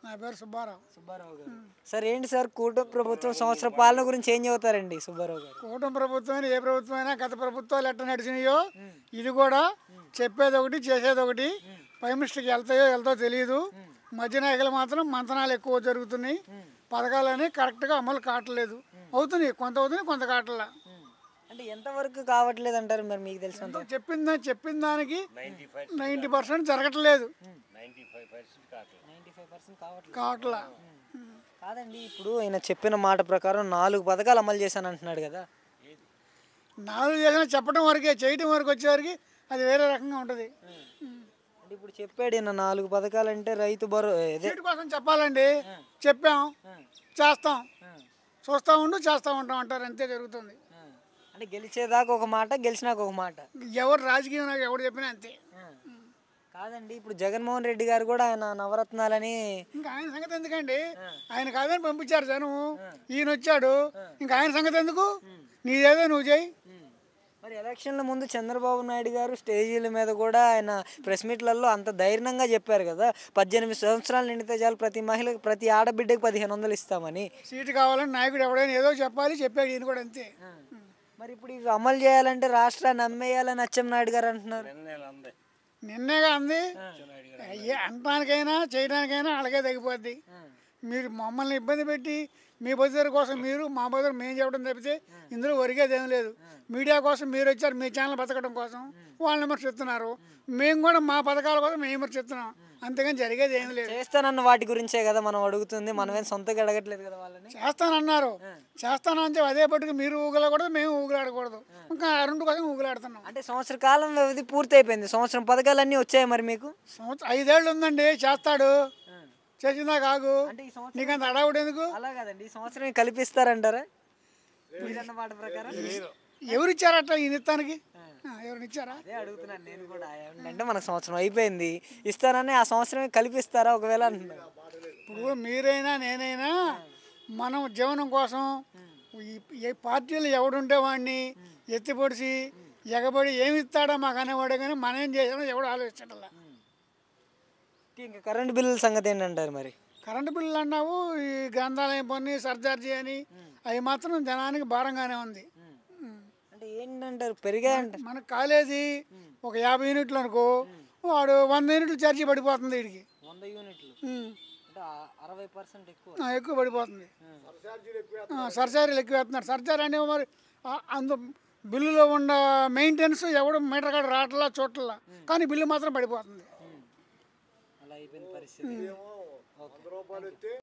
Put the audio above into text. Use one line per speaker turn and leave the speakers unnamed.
నా పేరు సుబ్బారావు.
సుబ్బారావు గారు. సార్ ఏంటి సార్ కూటమి ప్రభుత్వం సంవత్సర పాలన గురించి ఏం చెబుతారండి సుబ్బారావు గారు?
కూటమి ప్రభుత్వం ఏ ప్రభుత్వం అయినా గత ప్రభుత్వాలు ఎట్లా నడిచినాయో ఇది కూడా చెప్పేది ఒకటి చేసేది ఒకటి. ప్రైమ్ మినిస్టర్కి వెళ్తాయో తెలియదు. మధ్య నాయకులు మాత్రం మంతనాలు ఎక్కువ జరుగుతున్నాయి. పథకాలని కరెక్ట్గా అమలు కావట్లేదు. అవుతున్నాయి, కొంత అవుతున్నాయి, కొంత కావట్లా.
అంటే ఎంతవరకు కావట్లేదు అంటారు మరి మీకు తెలిసినంత?
చెప్పిన దానికి 90% జరగట్లేదు.
95%
కావట్లా.
కాదండి, ఇప్పుడు ఆయన చెప్పిన మాట ప్రకారం 4 పథకాలు అమలు చేశాను అంటున్నాడు కదా.
4 చేసినా చెప్పడం వరకే, చేయటం వరకు వచ్చేవారికి అది వేరే రకంగా ఉంటుంది.
అంటే ఇప్పుడు చెప్పాడు ఈయన 4 పథకాలు అంటే రైతు
సీటు కోసం చెప్పాలండి. చెప్పాం, చేస్తాం, చూస్తూ చేస్తూ ఉంటాం అంటారు, అంతే జరుగుతుంది.
అంటే గెలిచేదాకా ఒక మాట, గెలిచినాక ఒక మాట.
ఎవరు రాజకీయం ఎవరు చెప్పినా అంతే.
కాదండి, ఇప్పుడు జగన్మోహన్ రెడ్డి గారు కూడా ఆయన నవరత్నాలని,
ఇంకా ఆయన సంగతి ఎందుకండి? ఆయన కాదని పంపించారు జనం, ఈయన వచ్చాడు, ఇంకా ఆయన సంగతి ఎందుకు? నీదేదో నువ్వు చేయి.
మరి ఎలక్షన్ల ముందు చంద్రబాబు నాయుడు గారు స్టేజీల మీద కూడా ఆయన ప్రెస్ మీట్లలో అంత ధైర్యంగా చెప్పారు కదా, 18 సంవత్సరాలు నిండితే చాలు ప్రతి ఆడబిడ్డకి 1500 ఇస్తామని.
సీటు కావాలని నాయకుడు ఎవడైనా ఏదో చెప్పాలి, చెప్పాడు ఈయన కూడా అంతే.
మరి ఇప్పుడు ఇవి అమలు చేయాలంటే రాష్ట్రాన్ని అమ్మేయాలని అచ్చెన్నాయుడు గారు అంటున్నారు.
నిన్నేగా అంది. అనడానికైనా చేయడానికైనా అలాగే తగ్గిపోద్ది. మీరు మమ్మల్ని ఇబ్బంది పెట్టి మీ బతుకు కోసం మీరు, మా బతుకు మేము చెప్పడం తప్పితే ఇందులో ఒరిగేది ఏం లేదు. మీడియా కోసం మీరు వచ్చారు, మీ ఛానల్ బతకడం కోసం వాళ్ళు విమర్శిస్తున్నారు. మేము కూడా మా పథకాల కోసం మేము విమర్శిస్తున్నాం, అంతేగాని జరిగేది ఏం లేదు.
చేస్తానన్న వాటి గురించే కదా మనం అడుగుతుంది, మనమేం సొంతగా అడగట్లేదు కదా వాళ్ళని.
చేస్తానన్నారు, చేస్తానంటే అదే పట్టుకు మీరు ఊగలకూడదు, మేము ఊగులాడకూడదు, ఇంకా 2 కోసం ఊగులాడుతున్నాం.
అంటే సంవత్సర కాలం వ్యవధి పూర్తి అయిపోయింది, సంవత్సరం పథకాలన్నీ వచ్చాయి. మరి మీకు
5 ఏళ్ళు ఉందండి, చేస్తాడు, చేసిందా కాదు. నీకంత అడావుడు ఎందుకు?
అలా కాదండి, ఈ సంవత్సరం కల్పిస్తారంటారా మాట ప్రకారం?
ఎవరిచ్చారట ఈ నిత్తానికి? ఎవరినిచ్చారా?
అదే అడుగుతున్నాను నేను కూడా. అంటే మనకు సంవత్సరం అయిపోయింది, ఇస్తారని ఆ సంవత్సరమే కల్పిస్తారా ఒకవేళ అంటున్నారు.
ఇప్పుడు మీరైనా నేనైనా మనం జీవనం కోసం ఏ పార్టీలు ఎవడుంటే వాడిని ఎత్తిపొడిచి ఎగబడి ఏమి ఇస్తాడో మాకు అనేవాడే, కానీ మనం ఏం చేసామో ఎవడు ఆలోచించటల్లా.
ఇంకా కరెంట్ బిల్లుల సంగతి ఏంటంటారు మరి?
కరెంటు బిల్లులు అన్నావు, ఈ గ్రంథాలయం పన్ను, సర్చార్జీ అని, అవి మాత్రం జనానికి భారంగానే ఉంది.
అంటే ఏంటంటారు పెరిగాయంట?
మనకు కాలేజీ ఒక 50 యూనిట్లు అనుకో, వాడు 100 యూనిట్లు ఛార్జీ పడిపోతుంది వీడికి.
100 యూనిట్లు అంటే 60%
ఎక్కువ పడిపోతుంది. సర్చారీలు ఎక్కువ వేస్తున్నారు. సర్చారీ అంటే మరి అందు బిల్లులో ఉన్న మెయింటెనెన్స్ ఎవడు మీటర్ కాడ రావట్లా చూడట్లా, కానీ బిల్లు మాత్రం పడిపోతుంది.
అలా అయిపోయింది పరిస్థితి.